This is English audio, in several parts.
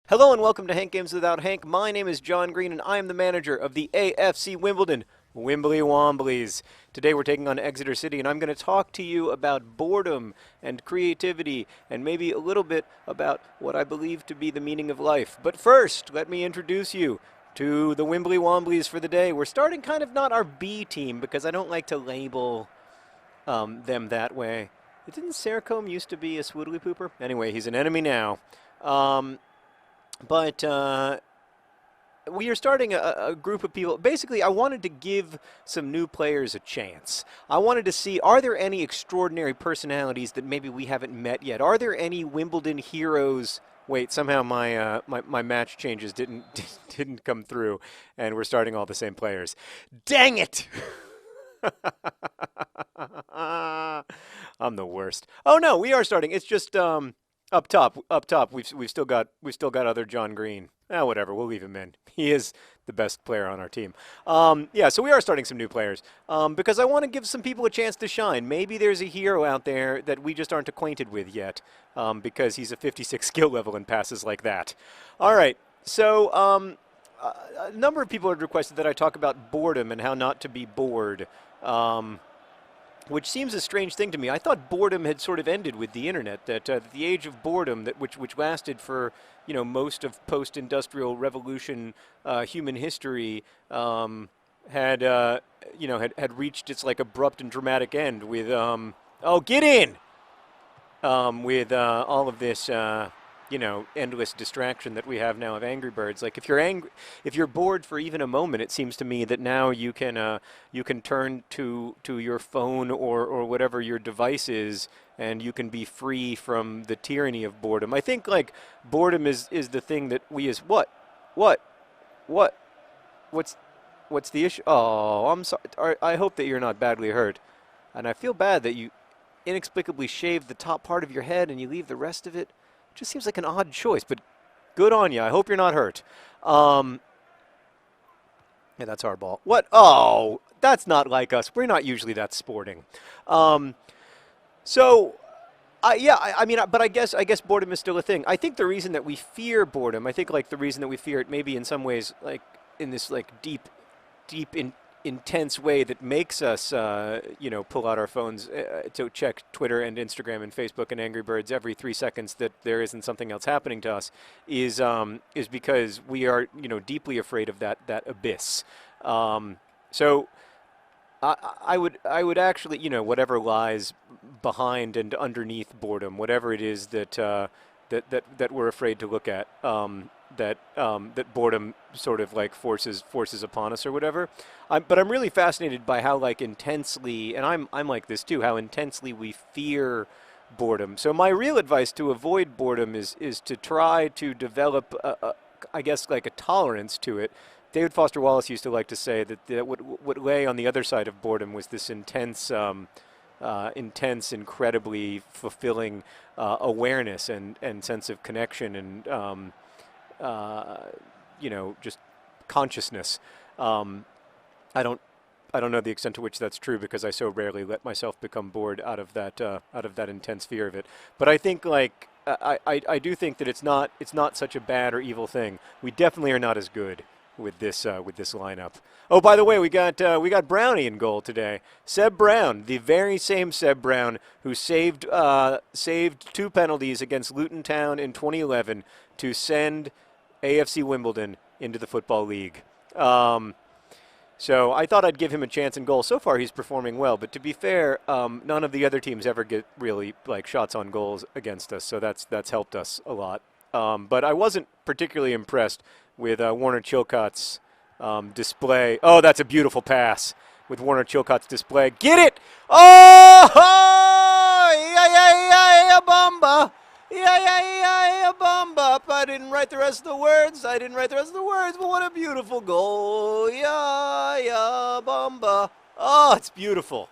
Hello and welcome to Hank Games Without Hank. My name is John Green and I am the manager of the AFC Wimbledon Wimbly Womblys. Today we're taking on Exeter City and I'm going to talk to you about boredom and creativity and maybe a little bit about what I believe to be the meaning of life. But first, let me introduce you to the Wimbly Womblys for the day. We're starting kind of not our B team because I don't like to label them that way. Didn't Sercombe used to be a swoodly pooper? Anyway, he's an enemy now. But we are starting a group of people. Basically, I wanted to give some new players a chance. I wanted to see, are there any extraordinary personalities that maybe we haven't met yet? Are there any Wimbledon heroes? Wait, somehow my match changes didn't come through, and we're starting all the same players. Dang it! I'm the worst. Oh no, we are starting. It's just up top, we've still got other John Green. Whatever, we'll leave him in. He is the best player on our team. Yeah, so we are starting some new players because I want to give some people a chance to shine. Maybe there's a hero out there that we just aren't acquainted with yet because he's a 56 skill level and passes like that. All right, so a number of people have requested that I talk about boredom and how not to be bored. Which seems a strange thing to me. I thought boredom had sort of ended with the internet. That the age of boredom, which lasted for most of post-industrial revolution human history, had reached its like abrupt and dramatic end with oh, get in with all of this endless distraction that we have now of Angry Birds. Like if you're bored for even a moment, it seems to me that now you can turn to your phone or whatever your device is, and you can be free from the tyranny of boredom. I think like boredom is the thing that we as what's the issue? Oh, I'm sorry. I hope that you're not badly hurt, and I feel bad that you inexplicably shaved the top part of your head and you leave the rest of it. Just seems like an odd choice, but good on you. I hope you're not hurt. Yeah, that's hardball. What? Oh, that's not like us. We're not usually that sporting. Yeah, I mean, but I guess boredom is still a thing. I think the reason that we fear boredom, I think like the reason that we fear it, maybe in some ways, like in this like deep, intense way that makes us, pull out our phones to check Twitter and Instagram and Facebook and Angry Birds every 3 seconds that there isn't something else happening to us is because we are, deeply afraid of that abyss. So I would actually, whatever lies behind and underneath boredom, whatever it is that we're afraid to look at, that boredom sort of like forces upon us or whatever. But I'm really fascinated by how like intensely, and I'm like this too, how intensely we fear boredom. So my real advice to avoid boredom is to try to develop, I guess, like a tolerance to it. David Foster Wallace used to like to say that what lay on the other side of boredom was this intense, incredibly fulfilling awareness and sense of connection and just consciousness. I don't know the extent to which that's true because I so rarely let myself become bored out of that intense fear of it. But I think like I do think that it's not such a bad or evil thing. We definitely are not as good with this lineup. Oh, by the way, we got Brownie in goal today. Seb Brown, the very same Seb Brown who saved 2 penalties against Luton Town in 2011 to send AFC Wimbledon into the Football League. So I thought I'd give him a chance in goal. So far, he's performing well. But to be fair, none of the other teams ever get really like shots on goals against us. So that's helped us a lot. But I wasn't particularly impressed with Warner Chilcott's display. Oh, that's a beautiful pass with Warner Chilcott's display. Get it! Oh! Yeah, bomba! Yeah, bomba! I didn't write the rest of the words. But what a beautiful goal. Yeah, bomba. Oh, it's beautiful.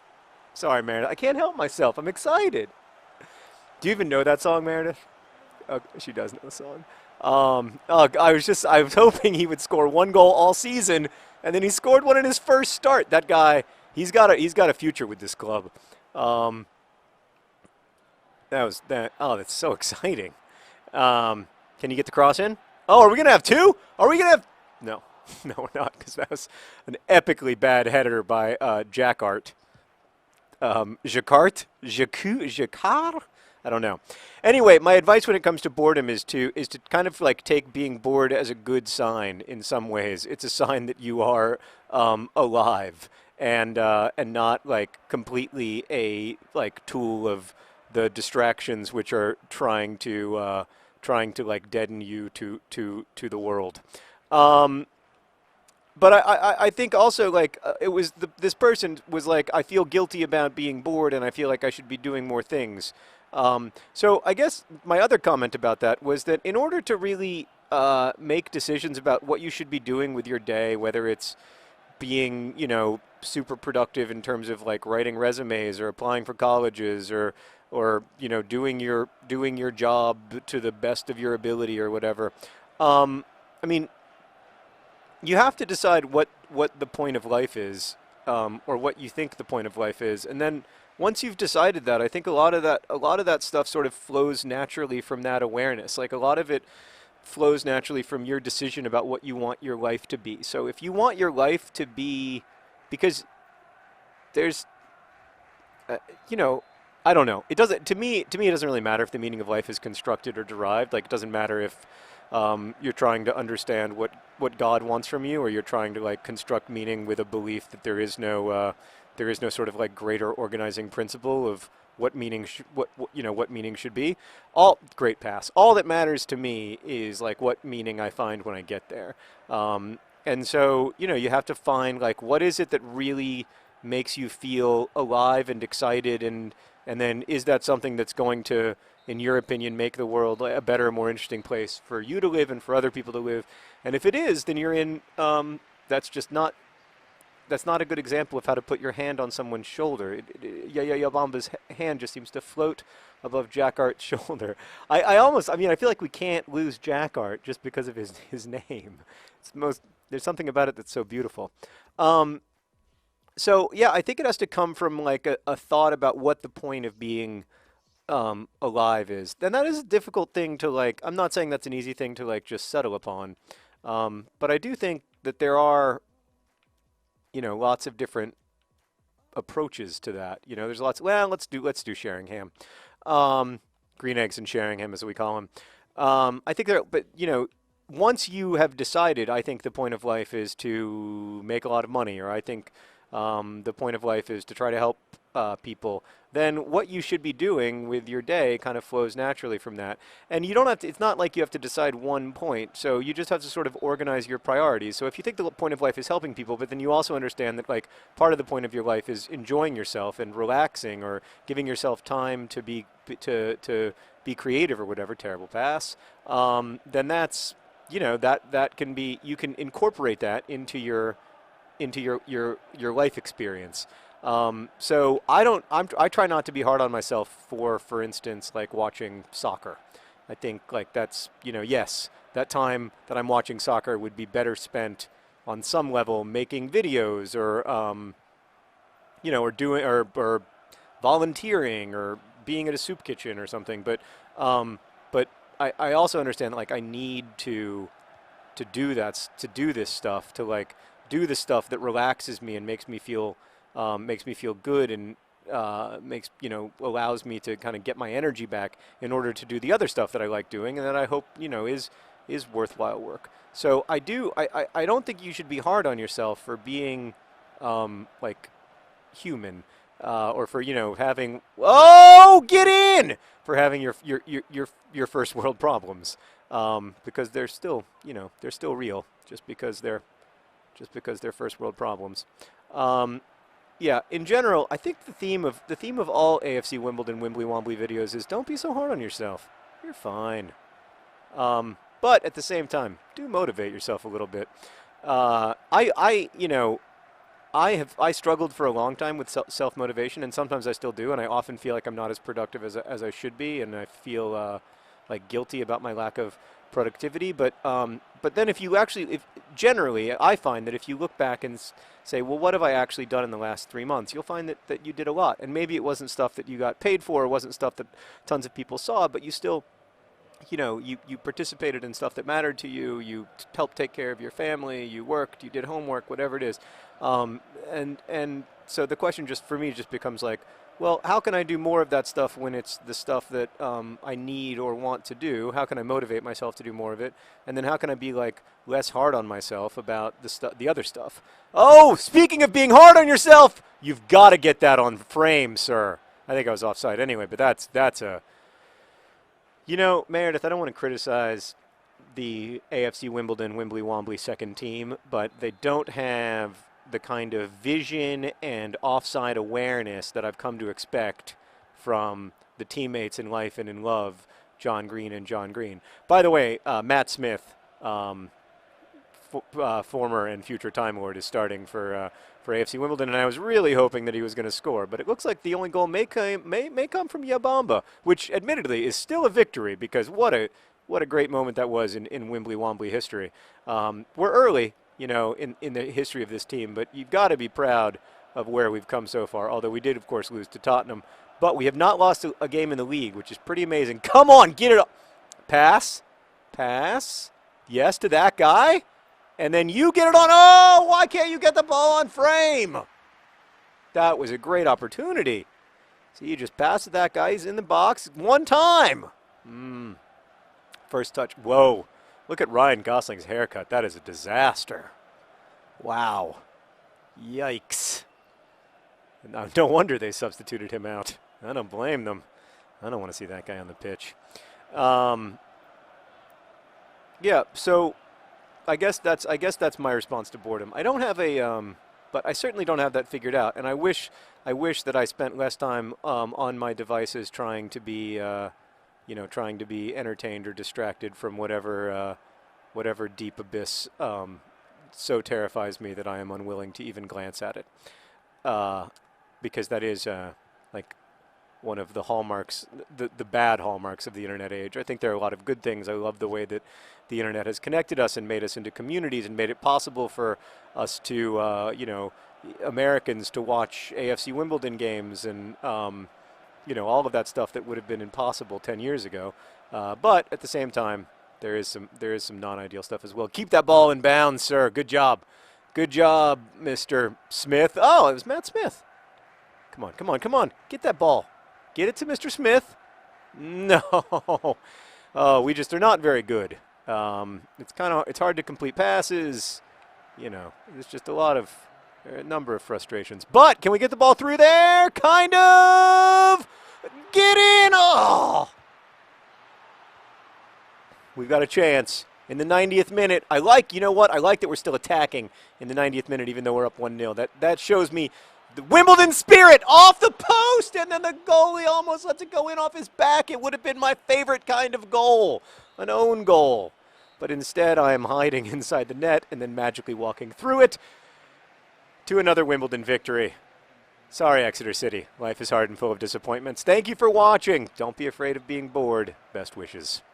Sorry, Meredith. I can't help myself. I'm excited. Do you even know that song, Meredith? Oh, she does know the song. I was hoping he would score 1 goal all season, and then he scored one in his first start. That guy, he's got a future with this club. That was that. Oh, that's so exciting. Can you get the cross in? Oh, are we gonna have two? Are we gonna have? No, no, we're not, because that was an epically bad header by Jacquard. Jacquard? I don't know. Anyway, my advice when it comes to boredom is to kind of like take being bored as a good sign in some ways. It's a sign that you are alive and not like completely a like tool of the distractions which are trying to like deaden you to the world. Um, but I think also like it was this person was like, I feel guilty about being bored and I feel like I should be doing more things. So I guess my other comment about that was that in order to really make decisions about what you should be doing with your day, whether it's being, super productive in terms of like writing resumes or applying for colleges or doing your job to the best of your ability or whatever. I mean, you have to decide what the point of life is, or what you think the point of life is, and then once you've decided that, I think a lot of that stuff sort of flows naturally from that awareness. Like a lot of it flows naturally from your decision about what you want your life to be. So if you want your life to be, because there's, uh, you know, I don't know. It doesn't to me it doesn't really matter if the meaning of life is constructed or derived. Like it doesn't matter if you're trying to understand what God wants from you, or you're trying to like construct meaning with a belief that there is no sort of like greater organizing principle of what meaning what meaning should be. All great pass. All that matters to me is like what meaning I find when I get there. And so you have to find like what is it that really makes you feel alive and excited, and then is that something that's going to, in your opinion, make the world a better, more interesting place for you to live and for other people to live? And if it is, then you're in. That's just not. That's not a good example of how to put your hand on someone's shoulder. Yaya Bamba's hand just seems to float above Jack Art's shoulder. I feel like we can't lose Jack Art just because of his name. There's something about it that's so beautiful. Um, so yeah, I think it has to come from like a thought about what the point of being alive is. Then that is a difficult thing to like. I'm not saying that's an easy thing to like just settle upon, but I do think that there are lots of different approaches to that. There's lots. Well, let's do Sheringham, green eggs and Sheringham as we call them. I think there, but once you have decided, I think the point of life is to make a lot of money, or I think the point of life is to try to help people. Then what you should be doing with your day kind of flows naturally from that. And you don't have to, it's not like you have to decide one point. So you just have to sort of organize your priorities. So if you think the point of life is helping people, but then you also understand that like part of the point of your life is enjoying yourself and relaxing or giving yourself time to be creative or whatever, terrible pass, then that's, that can be, you can incorporate that into your life experience. So I try not to be hard on myself for instance, like watching soccer. I think like that's, yes, that time that I'm watching soccer would be better spent on some level making videos or doing or volunteering or being at a soup kitchen or something. But I also understand that like I need to do that, to do this stuff, to like do the stuff that relaxes me and makes me feel good and allows me to kind of get my energy back in order to do the other stuff that I like doing and that I hope is worthwhile work. So I don't think you should be hard on yourself for being like human, or for having, get in, for having your first world problems, because they're still real just because they're first world problems. Yeah, in general, I think the theme of all AFC Wimbledon Wimbly Wombly videos is don't be so hard on yourself. You're fine. But at the same time, do motivate yourself a little bit. I struggled for a long time with self motivation, and sometimes I still do, and I often feel like I'm not as productive as I should be, and I feel like guilty about my lack of productivity. But then if generally I find that if you look back and say, well, what have I actually done in the last 3 months, you'll find that you did a lot, and maybe it wasn't stuff that you got paid for, it wasn't stuff that tons of people saw, but you still you participated in stuff that mattered to you. You helped take care of your family. You worked. You did homework. Whatever it is, and so the question just for me just becomes like, well, how can I do more of that stuff when it's the stuff that I need or want to do? How can I motivate myself to do more of it? And then how can I be like less hard on myself about the other stuff? Oh, speaking of being hard on yourself, you've got to get that on frame, sir. I think I was offside anyway, but that's a. Meredith, I don't want to criticize the AFC Wimbledon Wimbly Wombly second team, but they don't have the kind of vision and offside awareness that I've come to expect from the teammates in life and in love, John Green and John Green. By the way, Matt Smith, former and future Time Lord, is starting for AFC Wimbledon, and I was really hoping that he was going to score, but it looks like the only goal may come from Yabamba, which admittedly is still a victory because what a great moment that was in Wimbly Wombly history. We're early, in the history of this team, but you've got to be proud of where we've come so far, although we did, of course, lose to Tottenham, but we have not lost a game in the league, which is pretty amazing. Come on, get it up. Pass, yes to that guy. And then you get it on. Oh, why can't you get the ball on frame? That was a great opportunity. So you just pass it. That guy. He's in the box one time. First touch. Whoa. Look at Ryan Gosling's haircut. That is a disaster. Wow. Yikes. No wonder they substituted him out. I don't blame them. I don't want to see that guy on the pitch. Yeah, so I guess that's my response to boredom. I don't have but I certainly don't have that figured out. And I wish that I spent less time on my devices trying to be, trying to be entertained or distracted from whatever deep abyss so terrifies me that I am unwilling to even glance at it. Because that is like one of the hallmarks, the bad hallmarks of the internet age. I think there are a lot of good things. I love the way that the internet has connected us and made us into communities and made it possible for us to, Americans to watch AFC Wimbledon games and, all of that stuff that would have been impossible 10 years ago. But at the same time, there is some non-ideal stuff as well. Keep that ball in bounds, sir. Good job. Good job, Mr. Smith. Oh, it was Matt Smith. Come on. Get that ball. Get it to Mr. Smith. No. Oh, we just are not very good. It's hard to complete passes. There's just a number of frustrations. But can we get the ball through there? Kind of. Get in. Oh. We've got a chance in the 90th minute. I like that we're still attacking in the 90th minute even though we're up 1-0. That shows me the Wimbledon spirit off the post, and then the goalie almost lets it go in off his back. It would have been my favorite kind of goal, an own goal. But instead, I am hiding inside the net and then magically walking through it to another Wimbledon victory. Sorry, Exeter City. Life is hard and full of disappointments. Thank you for watching. Don't be afraid of being bored. Best wishes.